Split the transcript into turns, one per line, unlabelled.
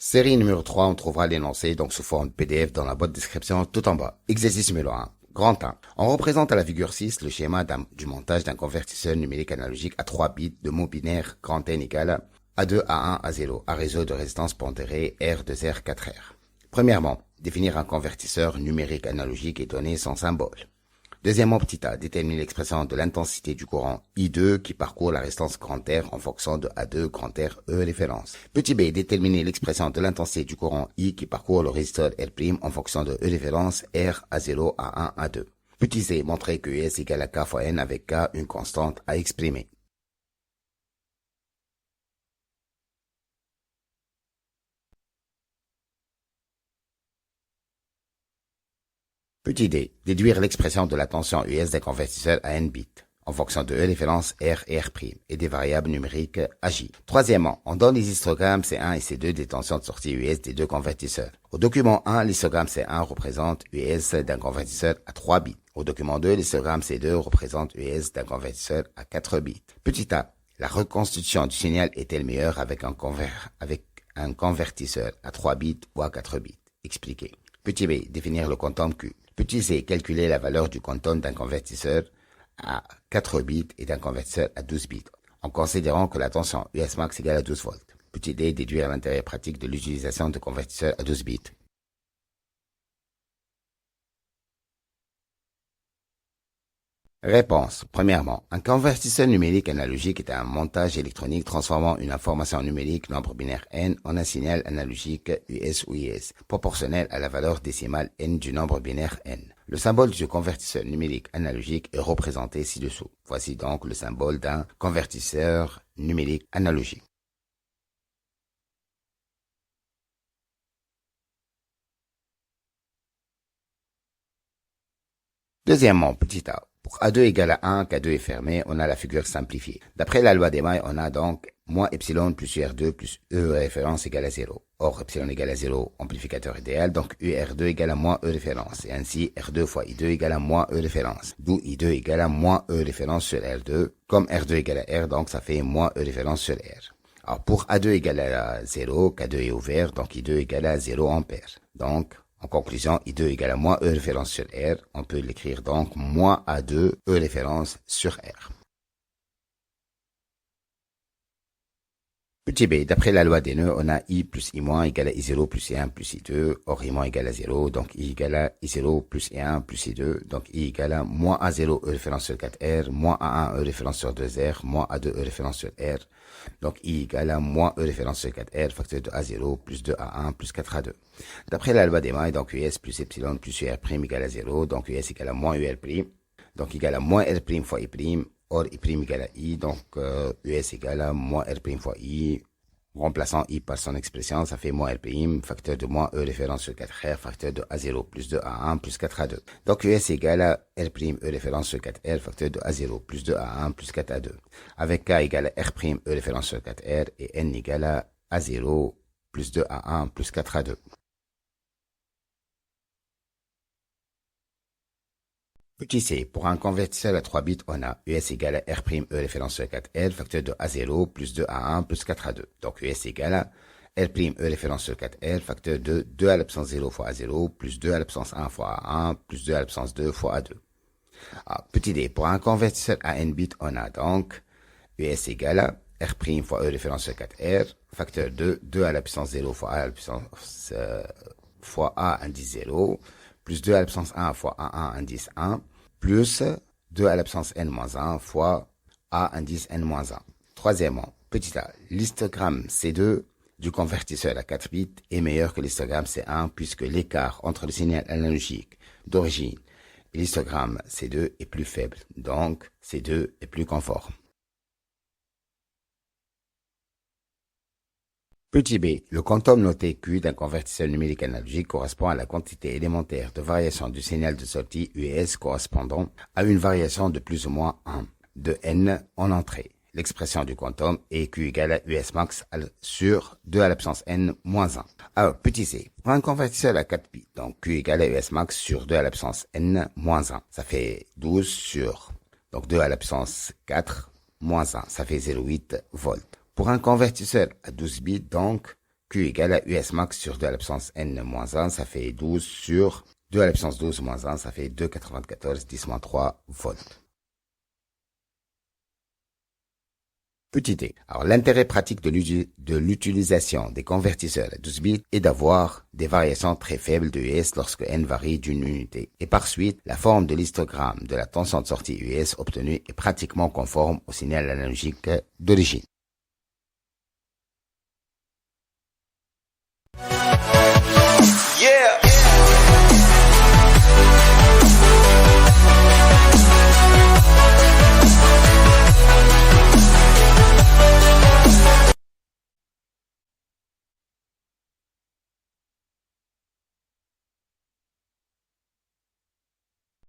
Série numéro 3, on trouvera l'énoncé donc sous forme PDF dans la boîte de description tout en bas. Exercice numéro 1. Grand 1. On représente à la figure 6 le schéma du montage d'un convertisseur numérique analogique à 3 bits de mots binaires grand N égale A2, A1, A0 à réseau de résistance pondérée R2R 4R. Premièrement, définir un convertisseur numérique analogique et donner son symbole. Deuxièmement, petit a, déterminer l'expression de l'intensité du courant I2 qui parcourt la résistance grand R en fonction de A2 grand R E référence. Petit b, déterminer l'expression de l'intensité du courant I qui parcourt le résisteur R' en fonction de E référence R A0 A1 A2. Petit c, montrer que S égale à K fois N avec K une constante à exprimer. Petit d, déduire l'expression de la tension US d'un convertisseur à n bits, en fonction de E référence R et R' et des variables numériques AJ. Troisièmement, on donne les histogrammes C1 et C2 des tensions de sortie US des deux convertisseurs. Au document 1, l'histogramme C1 représente US d'un convertisseur à 3 bits. Au document 2, l'histogramme C2 représente US d'un convertisseur à 4 bits. Petit a, la reconstitution du signal est-elle meilleure avec un convertisseur à 3 bits ou à 4 bits? Expliqué. Petit b, définir le quantum Q. Petit c, calculer la valeur du quantum d'un convertisseur à 4 bits et d'un convertisseur à 12 bits, en considérant que la tension US max égale à 12 volts. Petit d, déduire l'intérêt pratique de l'utilisation de convertisseurs à 12 bits. Réponse. Premièrement, un convertisseur numérique analogique est un montage électronique transformant une information numérique nombre binaire n en un signal analogique US ou IS, proportionnel à la valeur décimale n du nombre binaire n. Le symbole du convertisseur numérique analogique est représenté ci-dessous. Voici donc le symbole d'un convertisseur numérique analogique. Deuxièmement, petit a. Pour A2 égale à 1, qu'A2 est fermé, on a la figure simplifiée. D'après la loi des mailles, on a donc moins epsilon plus UR2 plus E référence égale à 0. Or, epsilon égale à 0, amplificateur idéal, donc UR2 égale à moins E référence. Et ainsi, R2 fois I2 égale à moins E référence. D'où I2 égale à moins E référence sur R2. Comme R2 égale à R, donc ça fait moins E référence sur R. Alors, pour A2 égale à 0, K2 est ouvert, donc I2 égale à 0 ampère. Donc, en conclusion, I2 égale à moins E référence sur R. On peut l'écrire donc moins A2 E référence sur R. Petit b, d'après la loi des nœuds, on a I plus I moins égale à I0 plus I1 plus I2. Or, I moins égale à 0, donc I égale à I0 plus I1 plus I2. Donc I égale à moins A0 E référence sur 4R, moins A1 E référence sur 2R, moins A2 E référence sur R. Donc I égale à moins E référence sur 4R, facteur de A0 plus 2A1 plus 4A2. D'après la loi des mailles, donc US plus epsilon plus UR' égale à 0, donc US égale à moins UR', donc égale à moins R' fois I', or I' égale à I, donc US égale à moins R' fois I. Remplaçant I par son expression, ça fait moins R', facteur de moins E référence sur 4R, facteur de A0 plus 2A1 plus 4A2. Donc US égale à R' E référence sur 4R, facteur de A0 plus 2A1 plus 4A2. Avec K égale à R' E référence sur 4R et N égale à A0 plus 2A1 plus 4A2. Petit c, pour un convertisseur à 3 bits, on a US égale à R' E référence sur 4R, facteur de A0 plus 2A1 plus 4A2. Donc US égale à R' E référence sur 4R, facteur de 2 à l'absence 0 fois A0 plus 2 à l'absence 1 fois A1 plus 2 à l'absence 2 fois A2. Alors, petit d, pour un convertisseur à n bits, on a donc US égale à R' fois E référence sur 4R, facteur de 2 à la puissance 0 fois A à la puissance fois A indice 0, plus 2 à la puissance 1 fois A1 indice 1, plus 2 à la puissance n-1 fois A indice n-1. Troisièmement, petit a, l'histogramme C2 du convertisseur à 4 bits est meilleur que l'histogramme C1 puisque l'écart entre le signal analogique d'origine et l'histogramme C2 est plus faible, donc C2 est plus conforme. Petit b, le quantum noté Q d'un convertisseur numérique analogique correspond à la quantité élémentaire de variation du signal de sortie US correspondant à une variation de plus ou moins 1 de n en entrée. L'expression du quantum est Q égale à US max sur 2 à la puissance n moins 1. Alors, petit c, pour un convertisseur à 4 bits, donc Q égale à US max sur 2 à la puissance n moins 1. Ça fait 12 sur, donc 2 à la puissance 4 moins 1. Ça fait 0,8 volts. Pour un convertisseur à 12 bits, donc, Q égale à US max sur 2 à la puissance N-1, ça fait 12 sur 2 à la puissance 12 moins 1, ça fait 2,94 10-3 volts. Petit t. Alors, l'intérêt pratique de l'utilisation des convertisseurs à 12 bits est d'avoir des variations très faibles de US lorsque N varie d'une unité. Et par suite, la forme de l'histogramme de la tension de sortie US obtenue est pratiquement conforme au signal analogique d'origine.
Yeah.